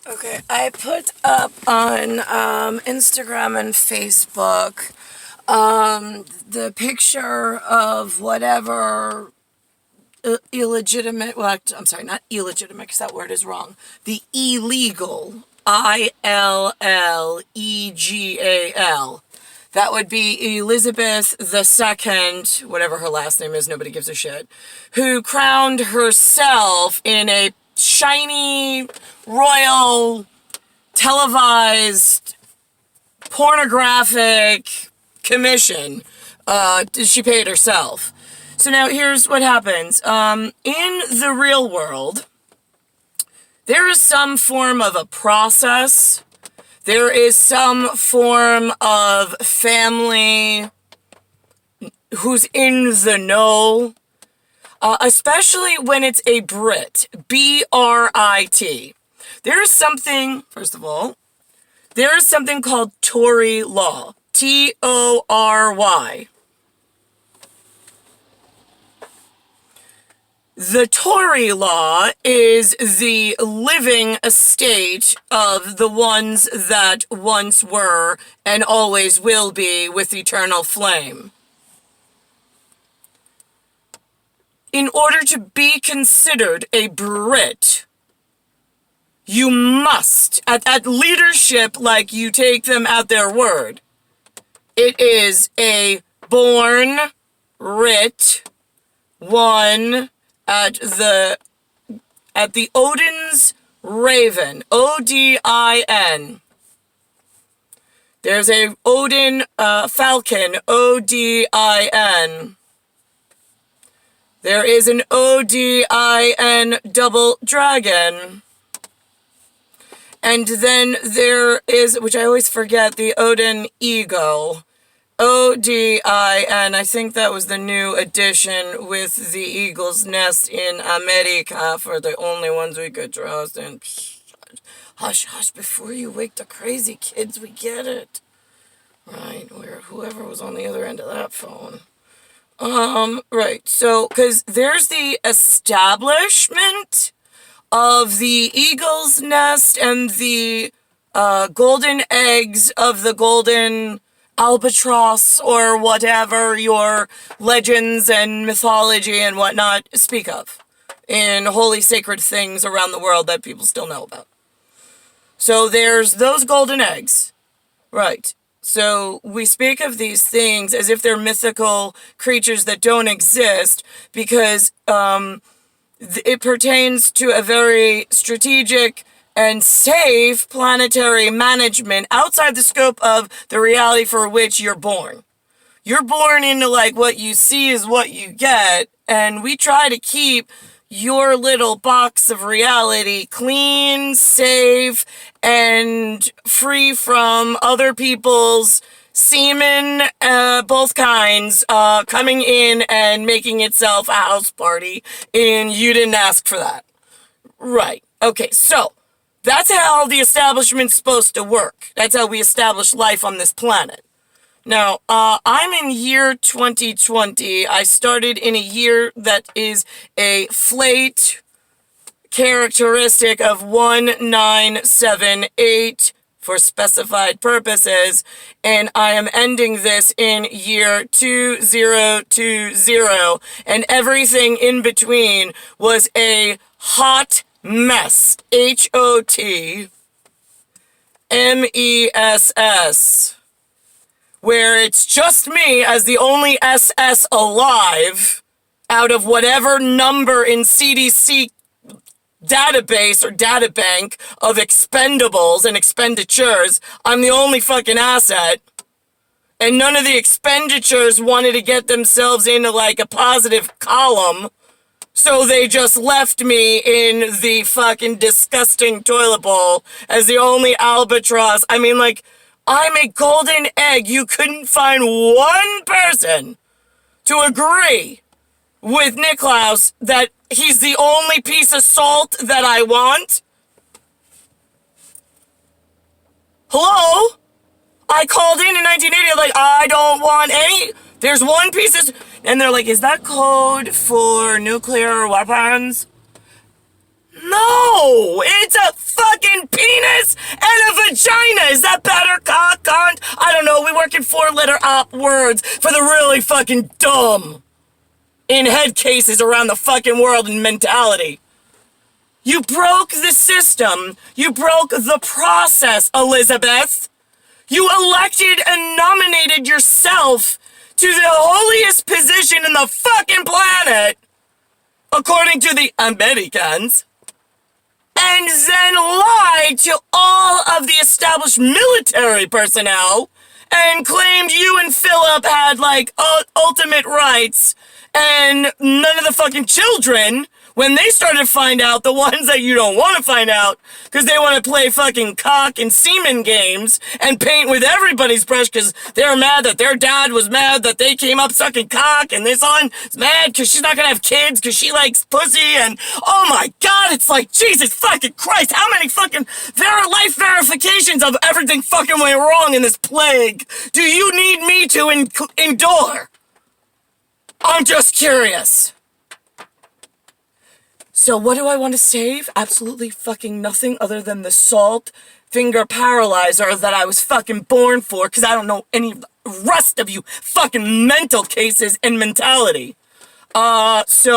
Okay, I put up on Instagram and Facebook the picture of whatever illegitimate, well, I'm sorry, not illegitimate, because that word is wrong. The illegal, ILLEGAL. That would be Elizabeth II, whatever her last name is, nobody gives a shit, who crowned herself in a shiny, royal, televised, pornographic commission. She paid herself. So now here's what happens. In the real world, there is some form of a process. There is some form of family who's in the know. Especially when it's a BRIT, B-R-I-T. There is something, first of all, there is something called TORY law, T-O-R-Y. The TORY law is the living estate of the ones that once were and always will be with eternal flame. In order to be considered a BRIT, you must, at leadership, like you take them at their word, it is a born RIT, one at the Odin's Raven, O-D-I-N. There's a Odin Falcon, O-D-I-N. There is an O-D-I-N double dragon. And then there is, which I always forget, the Odin Eagle. O-D-I-N. I think that was the new edition with the eagle's nest in America for the only ones we could trust. And hush, hush, before you wake the crazy kids, we get it. Right, where whoever was on the other end of that phone. Right, so, because there's the establishment of the eagle's nest and the golden eggs of the golden albatross, or whatever your legends and mythology and whatnot speak of in holy sacred things around the world that people still know about. So there's those golden eggs, right? So we speak of these things as if they're mythical creatures that don't exist, because it pertains to a very strategic and safe planetary management outside the scope of the reality for which you're born. You're born into, like, what you see is what you get, and we try to keep your little box of reality clean, safe, and free from other people's semen, both kinds, coming in and making itself a house party, and you didn't ask for that. Right. Okay, so that's how the establishment's supposed to work. That's how we establish life on this planet. Now, I'm in year 2020. I started in a year that is a flate characteristic of 1978 for specified purposes, and I am ending this in year 2020, and everything in between was a hot mess. HOTMESS. Where it's just me as the only SS alive out of whatever number in CDC database or databank of expendables and expenditures. I'm the only fucking asset. And none of the expenditures wanted to get themselves into, like, a positive column. So they just left me in the fucking disgusting toilet bowl as the only albatross. I mean, like, I'm a golden egg. You couldn't find one person to agree with Niklaus that he's the only piece of salt that I want. Hello? I called in 1980, like, I don't want any. There's one piece of, and they're like, is that code for nuclear weapons? No, it's a fucking peanut tits and a vagina. Is that better, cock, cunt? I don't know. We work in 4-letter op words for the really fucking dumb in head cases around the fucking world and mentality. You broke the system. You broke the process, Elizabeth. You elected and nominated yourself to the holiest position in the fucking planet, according to the Americans, and then lied to all of the established military personnel and claimed you and Philip had, like, ultimate rights, and none of the fucking children, when they started to find out, the ones that you don't want to find out, because they want to play fucking cock and semen games and paint with everybody's brush because they're mad that their dad was mad that they came up sucking cock, and this one is mad because she's not going to have kids because she likes pussy, and oh my god, it's like, Jesus fucking Christ, how many fucking life verifications of everything fucking went wrong in this plague do you need me to endure? I'm just curious. So what do I want to save? Absolutely fucking nothing other than the salt finger paralyzer that I was fucking born for, because I don't know any of the rest of you fucking mental cases and mentality. So